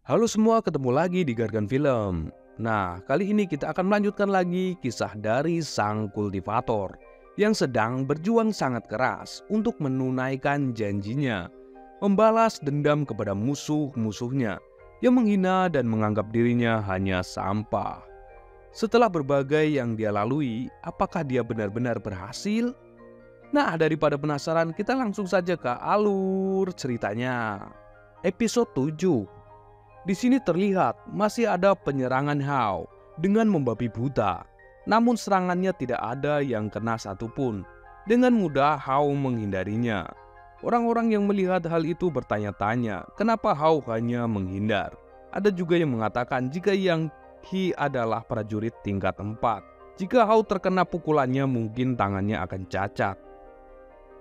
Halo semua, ketemu lagi di Gargan Film. Nah, kali ini kita akan melanjutkan lagi kisah dari sang kultivator yang sedang berjuang sangat keras untuk menunaikan janjinya, membalas dendam kepada musuh-musuhnya yang menghina dan menganggap dirinya hanya sampah. Setelah berbagai yang dia lalui, apakah dia benar-benar berhasil? Nah, daripada penasaran, kita langsung saja ke alur ceritanya. Episode 7. Di sini terlihat masih ada penyerangan Hao dengan membabi buta. Namun serangannya tidak ada yang kena satupun. Dengan mudah Hao menghindarinya. Orang-orang yang melihat hal itu bertanya-tanya kenapa Hao hanya menghindar. Ada juga yang mengatakan jika Yang Qi adalah prajurit tingkat 4. Jika Hao terkena pukulannya mungkin tangannya akan cacat.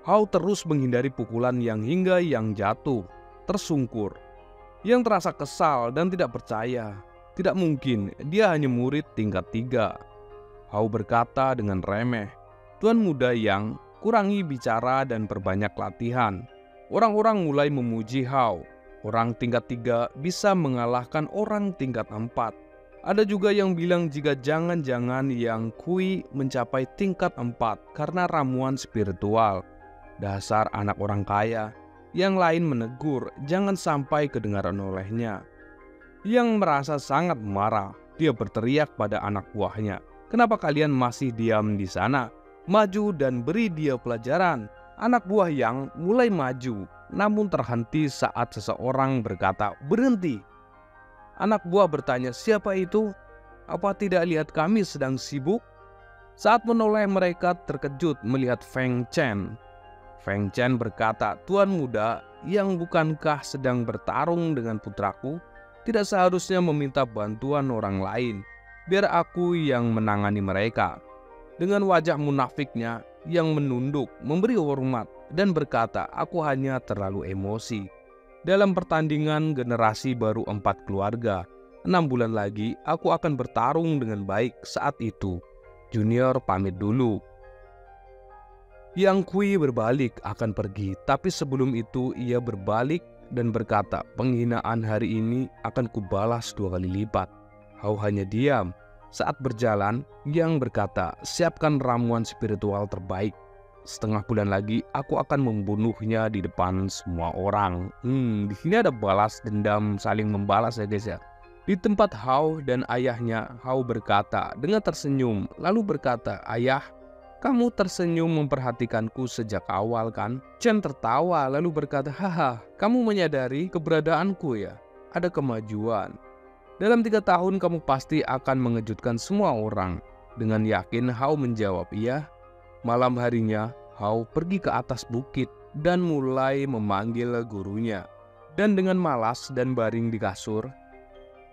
Hao terus menghindari pukulan yang hingga Yang jatuh, tersungkur. Yang terasa kesal dan tidak percaya. Tidak mungkin, dia hanya murid tingkat 3. Hao berkata dengan remeh, "Tuan muda Yang, kurangi bicara dan perbanyak latihan." Orang-orang mulai memuji Hao. Orang tingkat 3 bisa mengalahkan orang tingkat 4. Ada juga yang bilang jika jangan-jangan Yang Kui mencapai tingkat 4 karena ramuan spiritual. Dasar anak orang kaya. Yang lain menegur, jangan sampai kedengaran olehnya. Yang merasa sangat marah, dia berteriak pada anak buahnya, "Kenapa kalian masih diam di sana? Maju dan beri dia pelajaran." Anak buah Yang mulai maju, namun terhenti saat seseorang berkata, "Berhenti." Anak buah bertanya, "Siapa itu? Apa tidak lihat kami sedang sibuk?" Saat menoleh mereka terkejut melihat Feng Chen. Feng Chen berkata, "Tuan muda, Yang bukankah sedang bertarung dengan putraku? Tidak seharusnya meminta bantuan orang lain. Biar aku yang menangani mereka." Dengan wajah munafiknya, Yang menunduk, memberi hormat, dan berkata, "Aku hanya terlalu emosi. Dalam pertandingan generasi baru 4 keluarga, 6 bulan lagi aku akan bertarung dengan baik saat itu. Junior pamit dulu." Yang Kui berbalik akan pergi, tapi sebelum itu ia berbalik dan berkata, "Penghinaan hari ini akan kubalas 2 kali lipat." Hao hanya diam. Saat berjalan, Yang berkata, "Siapkan ramuan spiritual terbaik. Setengah bulan lagi aku akan membunuhnya di depan semua orang." Di sini ada balas dendam, saling membalas ya guys ya. Di tempat Hao dan ayahnya, Hao berkata dengan tersenyum, lalu berkata, "Ayah, kamu tersenyum memperhatikanku sejak awal kan?" Chen tertawa lalu berkata, "Haha, kamu menyadari keberadaanku ya? Ada kemajuan. Dalam 3 tahun kamu pasti akan mengejutkan semua orang." Dengan yakin Hao menjawab, "Iya." Malam harinya Hao pergi ke atas bukit dan mulai memanggil gurunya. Dan dengan malas dan baring di kasur,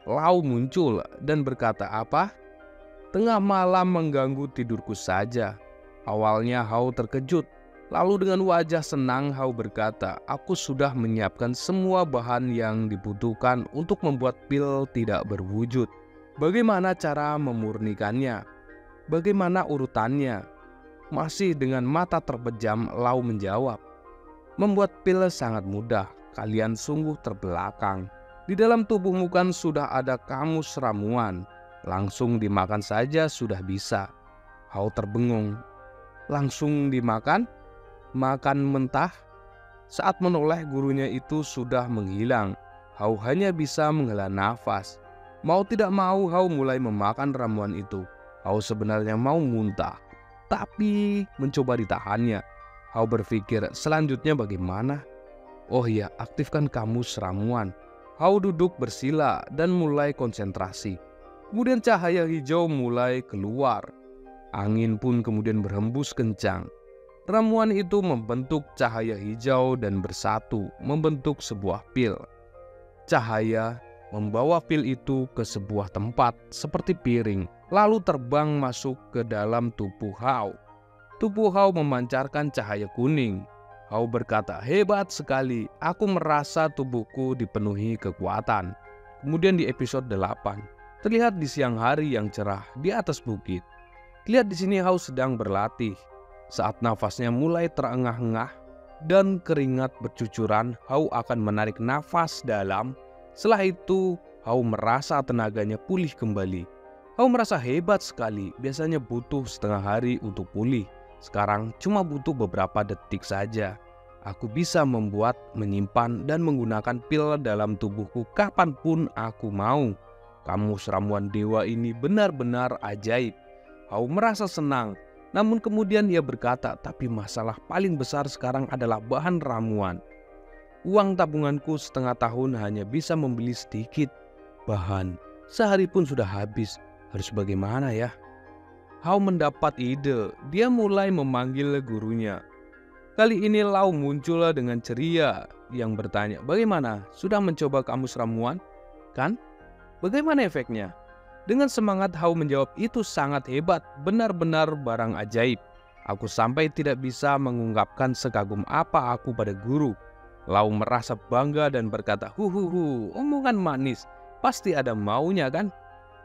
Lau muncul dan berkata, "Apa? Tengah malam mengganggu tidurku saja." Awalnya Hao terkejut, lalu dengan wajah senang Hao berkata, "Aku sudah menyiapkan semua bahan yang dibutuhkan untuk membuat pil tidak berwujud. Bagaimana cara memurnikannya? Bagaimana urutannya?" Masih dengan mata terpejam, Lau menjawab, "Membuat pil sangat mudah, kalian sungguh terbelakang. Di dalam tubuhmu kan sudah ada kamus ramuan, langsung dimakan saja sudah bisa." Hao terbengung. "Langsung dimakan? Makan mentah?" Saat menoleh gurunya itu sudah menghilang. Hao hanya bisa menghela nafas. Mau tidak mau Hao mulai memakan ramuan itu. Hao sebenarnya mau muntah, tapi mencoba ditahannya. Hao berpikir selanjutnya bagaimana? Oh iya, aktifkan kamus ramuan. Hao duduk bersila dan mulai konsentrasi. Kemudian cahaya hijau mulai keluar. Angin pun kemudian berhembus kencang. Ramuan itu membentuk cahaya hijau dan bersatu membentuk sebuah pil. Cahaya membawa pil itu ke sebuah tempat seperti piring, lalu terbang masuk ke dalam tubuh Hao. Tubuh Hao memancarkan cahaya kuning. Hao berkata, "Hebat sekali, aku merasa tubuhku dipenuhi kekuatan." Kemudian di episode 8, terlihat di siang hari yang cerah di atas bukit. Lihat di sini Hao sedang berlatih. Saat nafasnya mulai terengah-engah dan keringat bercucuran, Hao akan menarik nafas dalam Setelah itu, Hao merasa tenaganya pulih kembali. Hao merasa hebat sekali, biasanya butuh setengah hari untuk pulih. Sekarang cuma butuh beberapa detik saja. Aku bisa membuat, menyimpan, dan menggunakan pil dalam tubuhku kapanpun aku mau. Kamus ramuan dewa ini benar-benar ajaib. Hao merasa senang, namun kemudian ia berkata, tapi masalah paling besar sekarang adalah bahan ramuan. Uang tabunganku setengah tahun hanya bisa membeli sedikit bahan. Sehari pun sudah habis. Harus bagaimana ya? Hao mendapat ide. Dia mulai memanggil gurunya. Kali ini Lau muncul dengan ceria yang bertanya, bagaimana? Sudah mencoba kamus ramuan? Kan? Bagaimana efeknya? Dengan semangat Hao menjawab, itu sangat hebat, benar-benar barang ajaib. Aku sampai tidak bisa mengungkapkan sekagum apa aku pada guru. Lau merasa bangga dan berkata, omongan manis, pasti ada maunya kan?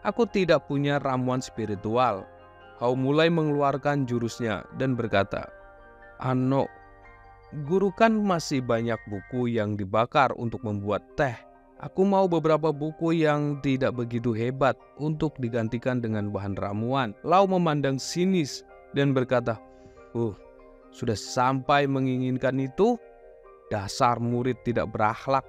Aku tidak punya ramuan spiritual. Hao mulai mengeluarkan jurusnya dan berkata, Ano, guru kan masih banyak buku yang dibakar untuk membuat teh. Aku mau beberapa buku yang tidak begitu hebat untuk digantikan dengan bahan ramuan. Lau memandang sinis dan berkata, sudah sampai menginginkan itu? Dasar murid tidak berakhlak.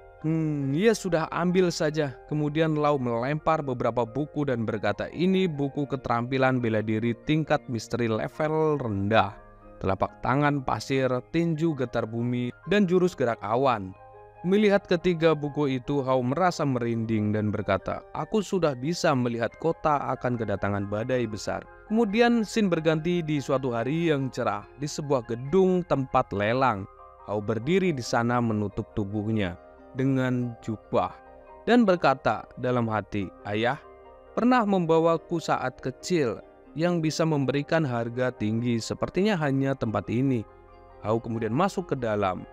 Ya sudah, ambil saja. Kemudian Lau melempar beberapa buku dan berkata, ini buku keterampilan bela diri tingkat misteri level rendah. Telapak tangan pasir, tinju getar bumi, dan jurus gerak awan. Melihat ketiga buku itu, Hao merasa merinding dan berkata, aku sudah bisa melihat kota akan kedatangan badai besar. Kemudian scene berganti di suatu hari yang cerah di sebuah gedung tempat lelang. Hao berdiri di sana menutup tubuhnya dengan jubah dan berkata dalam hati, ayah pernah membawaku saat kecil yang bisa memberikan harga tinggi, sepertinya hanya tempat ini. Hao kemudian masuk ke dalam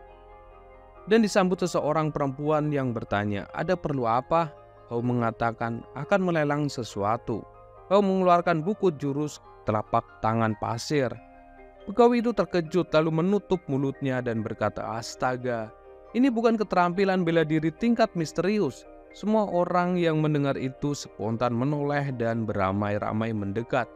dan disambut seseorang perempuan yang bertanya, ada perlu apa? Hao mengatakan akan melelang sesuatu. Hao mengeluarkan buku jurus telapak tangan pasir. Pegawai itu terkejut lalu menutup mulutnya dan berkata, astaga, ini bukan keterampilan bela diri tingkat misterius. Semua orang yang mendengar itu spontan menoleh dan beramai-ramai mendekat.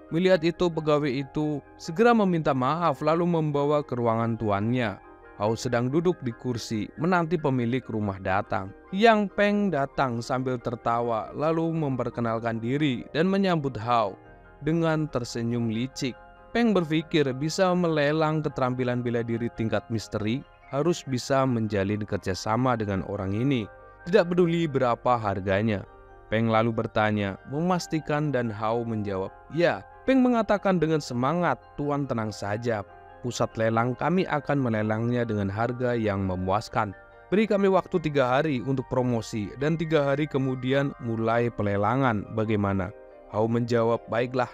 Melihat itu, pegawai itu segera meminta maaf lalu membawa ke ruangan tuannya. Hao sedang duduk di kursi menanti pemilik rumah datang. Yang Peng datang sambil tertawa lalu memperkenalkan diri dan menyambut Hao dengan tersenyum licik. Peng berpikir bisa melelang keterampilan bela diri tingkat misteri harus bisa menjalin kerjasama dengan orang ini, tidak peduli berapa harganya. Peng lalu bertanya, memastikan dan Hao menjawab, ya. Peng mengatakan dengan semangat, tuan tenang saja, pusat lelang kami akan melelangnya dengan harga yang memuaskan. Beri kami waktu 3 hari untuk promosi dan 3 hari kemudian mulai pelelangan, bagaimana? Hao menjawab, baiklah.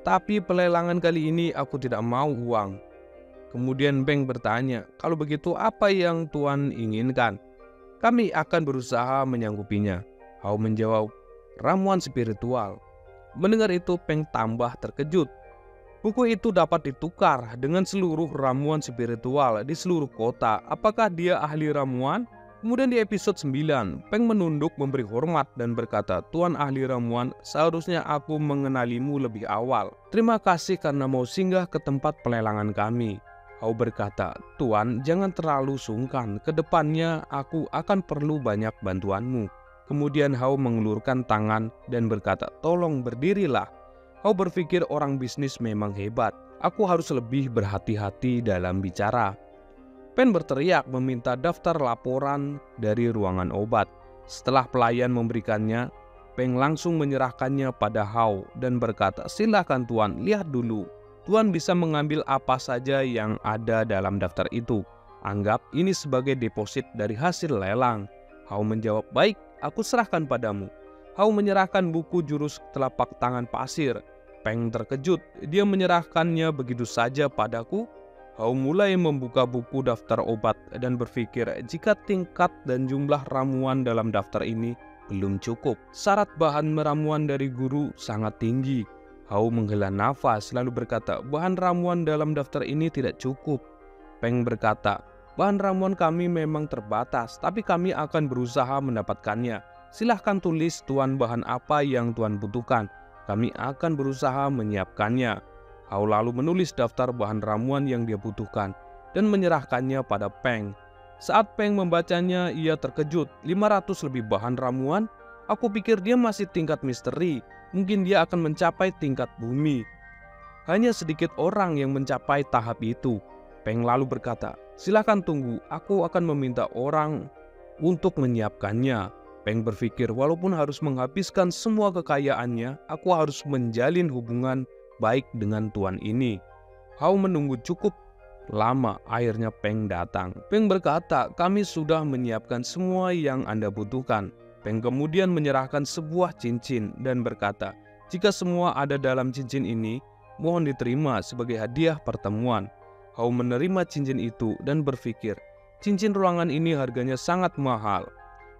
Tapi pelelangan kali ini aku tidak mau uang. Kemudian Peng bertanya, kalau begitu apa yang tuan inginkan? Kami akan berusaha menyanggupinya. Hao menjawab, ramuan spiritual. Mendengar itu Peng tambah terkejut. Buku itu dapat ditukar dengan seluruh ramuan spiritual di seluruh kota. Apakah dia ahli ramuan? Kemudian di episode 9, Peng menunduk memberi hormat dan berkata, Tuan ahli ramuan, seharusnya aku mengenalimu lebih awal. Terima kasih karena mau singgah ke tempat pelelangan kami. Hao berkata, Tuan jangan terlalu sungkan, kedepannya aku akan perlu banyak bantuanmu. Kemudian Hao mengelurkan tangan dan berkata, tolong berdirilah. Hao berpikir orang bisnis memang hebat, aku harus lebih berhati-hati dalam bicara. Pen berteriak meminta daftar laporan dari ruangan obat. Setelah pelayan memberikannya, Peng langsung menyerahkannya pada Hao dan berkata, silakan tuan, lihat dulu. Tuan bisa mengambil apa saja yang ada dalam daftar itu. Anggap ini sebagai deposit dari hasil lelang. Hao menjawab, baik, aku serahkan padamu. Hao menyerahkan buku jurus telapak tangan pasir. Peng terkejut, dia menyerahkannya begitu saja padaku. Hao mulai membuka buku daftar obat dan berpikir jika tingkat dan jumlah ramuan dalam daftar ini belum cukup. Syarat bahan ramuan dari guru sangat tinggi. Hao menghela nafas lalu berkata, bahan ramuan dalam daftar ini tidak cukup. Peng berkata, Bahan ramuan kami memang terbatas, tapi kami akan berusaha mendapatkannya. Silahkan tulis Tuan bahan apa yang Tuan butuhkan. Kami akan berusaha menyiapkannya. Hao lalu menulis daftar bahan ramuan yang dia butuhkan dan menyerahkannya pada Peng. Saat Peng membacanya, ia terkejut. 500 lebih bahan ramuan? Aku pikir dia masih tingkat misteri. Mungkin dia akan mencapai tingkat bumi. Hanya sedikit orang yang mencapai tahap itu. Peng lalu berkata, "Silakan tunggu, aku akan meminta orang untuk menyiapkannya." Peng berpikir, walaupun harus menghabiskan semua kekayaannya, aku harus menjalin hubungan baik dengan tuan ini. Hao menunggu cukup lama, akhirnya Peng datang. Peng berkata, "Kami sudah menyiapkan semua yang Anda butuhkan." Peng kemudian menyerahkan sebuah cincin dan berkata, "Jika semua ada dalam cincin ini, mohon diterima sebagai hadiah pertemuan." Hao menerima cincin itu dan berpikir, cincin ruangan ini harganya sangat mahal.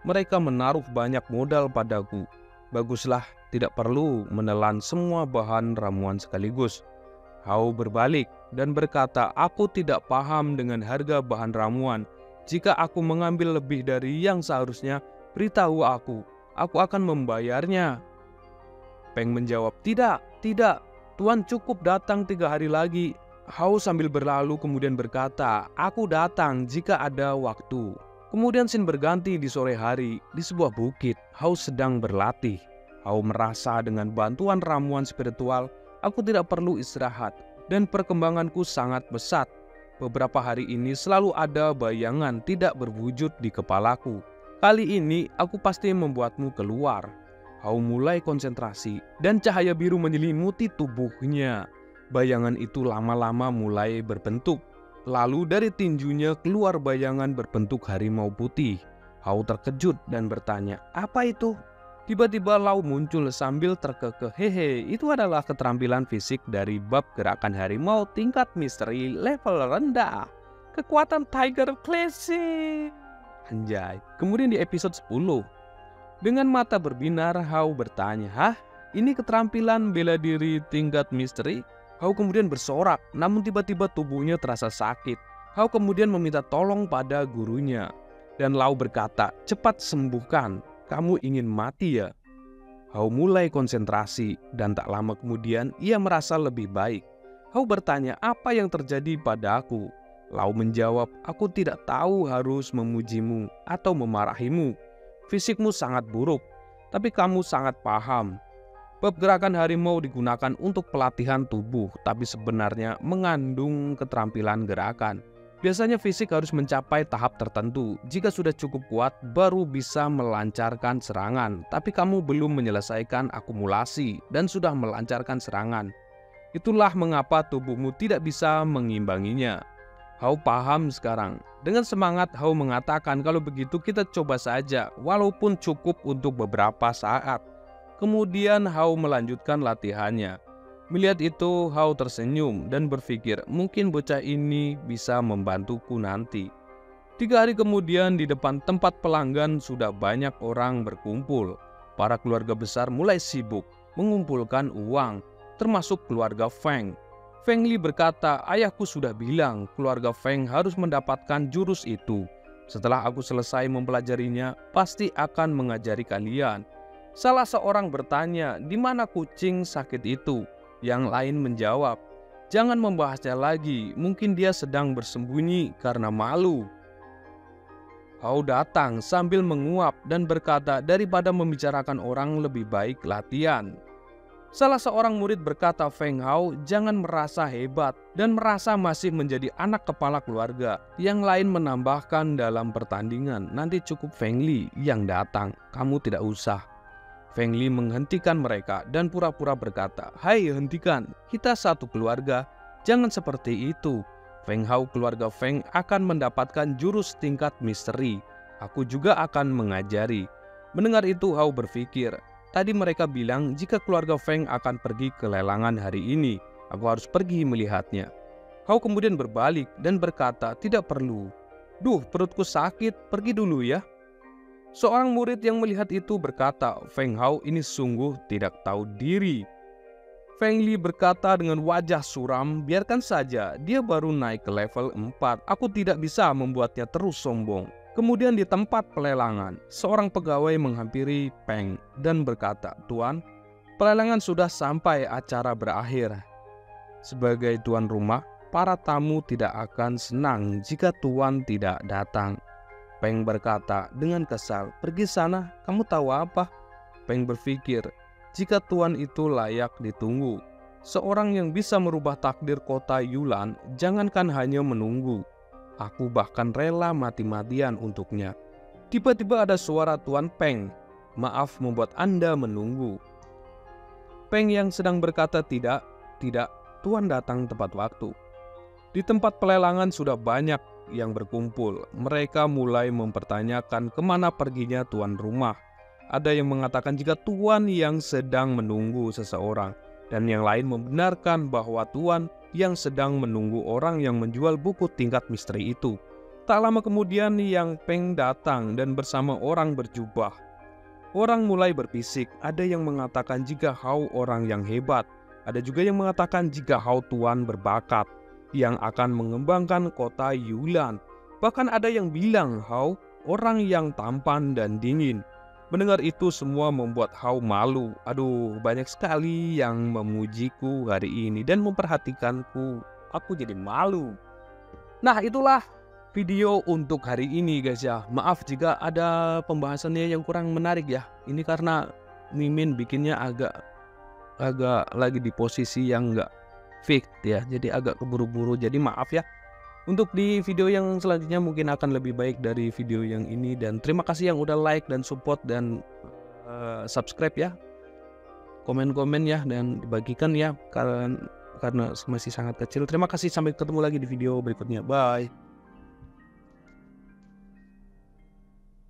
Mereka menaruh banyak modal padaku. Baguslah, tidak perlu menelan semua bahan ramuan sekaligus. Hao berbalik dan berkata, "Aku tidak paham dengan harga bahan ramuan. Jika aku mengambil lebih dari yang seharusnya, beritahu aku akan membayarnya." Peng menjawab, "Tidak, Tuan cukup datang 3 hari lagi." Hao sambil berlalu kemudian berkata, "Aku datang jika ada waktu." Kemudian scene berganti di sore hari di sebuah bukit. Hao sedang berlatih. Hao merasa dengan bantuan ramuan spiritual, aku tidak perlu istirahat dan perkembanganku sangat pesat. Beberapa hari ini selalu ada bayangan tidak berwujud di kepalaku. Kali ini aku pasti membuatmu keluar. Hao mulai konsentrasi dan cahaya biru menyelimuti tubuhnya. Bayangan itu lama-lama mulai berbentuk. Lalu dari tinjunya keluar bayangan berbentuk harimau putih. Hao terkejut dan bertanya, "Apa itu?" Tiba-tiba Lau muncul sambil terkekeh. "Hehe, itu adalah keterampilan fisik dari bab gerakan harimau tingkat misteri level rendah. Kekuatan Tiger Classic." Anjay. Kemudian di episode 10, dengan mata berbinar, Hao bertanya, "Hah? Ini keterampilan bela diri tingkat misteri?" Hao kemudian bersorak, namun tiba-tiba tubuhnya terasa sakit. Hao kemudian meminta tolong pada gurunya. Dan Lau berkata, "Cepat sembuhkan, kamu ingin mati ya?" Hao mulai konsentrasi dan tak lama kemudian ia merasa lebih baik. Hao bertanya, "Apa yang terjadi padaku?" Lau menjawab, "Aku tidak tahu harus memujimu atau memarahimu. Fisikmu sangat buruk, tapi kamu sangat paham. Bab gerakan harimau digunakan untuk pelatihan tubuh, tapi sebenarnya mengandung keterampilan gerakan. Biasanya fisik harus mencapai tahap tertentu. Jika sudah cukup kuat, baru bisa melancarkan serangan. Tapi kamu belum menyelesaikan akumulasi dan sudah melancarkan serangan. Itulah mengapa tubuhmu tidak bisa mengimbanginya." Hao paham sekarang. Dengan semangat Hao mengatakan, "Kalau begitu kita coba saja, walaupun cukup untuk beberapa saat." Kemudian Hao melanjutkan latihannya. Melihat itu, Hao tersenyum dan berpikir, mungkin bocah ini bisa membantuku nanti. 3 hari kemudian di depan tempat pelanggan sudah banyak orang berkumpul. Para keluarga besar mulai sibuk mengumpulkan uang, termasuk keluarga Feng. Feng Li berkata, "Ayahku sudah bilang keluarga Feng harus mendapatkan jurus itu. Setelah aku selesai mempelajarinya, pasti akan mengajari kalian." Salah seorang bertanya, "Di mana kucing sakit itu?" Yang lain menjawab, "Jangan membahasnya lagi, mungkin dia sedang bersembunyi karena malu." Hao datang sambil menguap dan berkata, "Daripada membicarakan orang, lebih baik latihan." Salah seorang murid berkata, "Feng Hao, jangan merasa hebat dan merasa masih menjadi anak kepala keluarga." Yang lain menambahkan, "Dalam pertandingan, nanti cukup Feng Li yang datang, kamu tidak usah." Feng Li menghentikan mereka dan pura-pura berkata, "Hai, hentikan, kita satu keluarga, jangan seperti itu. Feng Hao keluarga Feng akan mendapatkan jurus tingkat misteri. Aku juga akan mengajari." Mendengar itu Hao berpikir, tadi mereka bilang jika keluarga Feng akan pergi ke lelangan hari ini, aku harus pergi melihatnya. Hao kemudian berbalik dan berkata, "Tidak perlu. Duh, perutku sakit, pergi dulu ya." Seorang murid yang melihat itu berkata, "Feng Hao ini sungguh tidak tahu diri." Feng Li berkata dengan wajah suram, biarkan saja, dia baru naik ke level 4. Aku tidak bisa membuatnya terus sombong. Kemudian di tempat pelelangan, seorang pegawai menghampiri Peng dan berkata, "Tuan, pelelangan sudah sampai, acara berakhir. Sebagai tuan rumah, para tamu tidak akan senang jika tuan tidak datang." Peng berkata dengan kesal, "Pergi sana, kamu tahu apa?" Peng berpikir, jika tuan itu layak ditunggu. Seorang yang bisa merubah takdir kota Yulan, jangankan hanya menunggu. Aku bahkan rela mati-matian untuknya. Tiba-tiba ada suara Tuan Peng. "Maaf membuat Anda menunggu." Peng yang sedang berkata tidak, Tuan datang tepat waktu. Di tempat pelelangan sudah banyak yang berkumpul. Mereka mulai mempertanyakan kemana perginya tuan rumah. Ada yang mengatakan jika tuan yang sedang menunggu seseorang, dan yang lain membenarkan bahwa tuan yang sedang menunggu orang yang menjual buku tingkat misteri itu. Tak lama kemudian Yang Peng datang dan bersama orang berjubah. Orang mulai berbisik, ada yang mengatakan jika Hao orang yang hebat, ada juga yang mengatakan jika Hao tuan berbakat yang akan mengembangkan kota Yulan. Bahkan ada yang bilang Hao orang yang tampan dan dingin. Mendengar itu semua membuat Hao malu. Aduh, banyak sekali yang memujiku hari ini dan memperhatikanku. Aku jadi malu. Nah, itulah video untuk hari ini guys ya. Maaf jika ada pembahasannya yang kurang menarik ya. Ini karena Mimin bikinnya agak lagi di posisi yang nggak fix ya. Jadi agak keburu-buru. Jadi maaf ya. Untuk di video yang selanjutnya mungkin akan lebih baik dari video yang ini. Dan terima kasih yang udah like dan support dan subscribe ya. Komen-komen ya dan dibagikan ya karena masih sangat kecil. Terima kasih, sampai ketemu lagi di video berikutnya. Bye.